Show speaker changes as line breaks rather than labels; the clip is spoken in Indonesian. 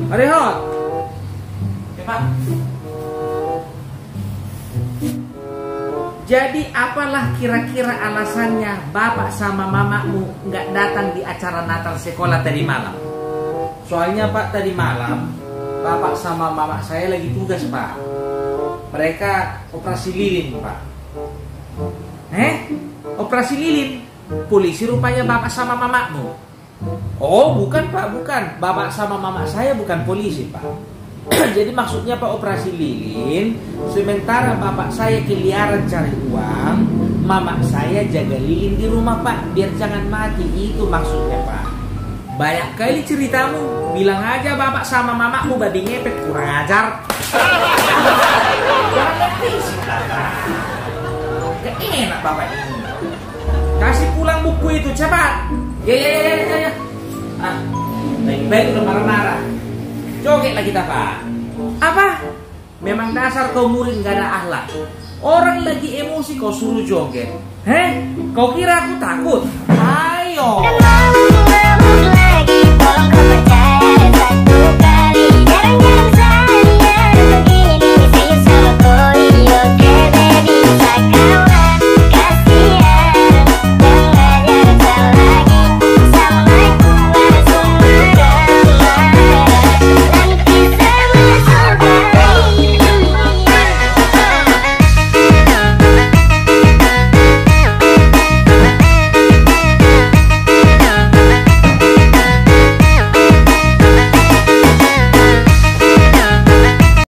Mari hot. Ya, Pak. Jadi apalah kira-kira alasannya bapak sama mamamu nggak datang di acara Natal sekolah tadi malam? Soalnya Pak, tadi malam bapak sama mama saya lagi tugas Pak. Mereka operasi lilin Pak. Operasi lilin? Polisi rupanya bapak sama mamamu. Oh bukan Pak, bukan. Bapak sama mama saya bukan polisi Pak. Jadi maksudnya Pak, operasi lilin, sementara bapak saya keliaran cari uang, mama saya jaga lilin di rumah Pak, biar jangan mati. Itu maksudnya Pak. Banyak kali ceritamu, bilang aja bapak sama mamamu babi ngepet, kurang ajar. Jangan nangis. Gak enak bapak ini. Kasih pulang buku itu cepat. Ya. Baik-baik udah marah-marah. Jogetlah kita Pak. Apa? Memang dasar kau murid gak ada akhlak. Orang lagi emosi kau suruh joget. Kau kira aku takut? Ayo.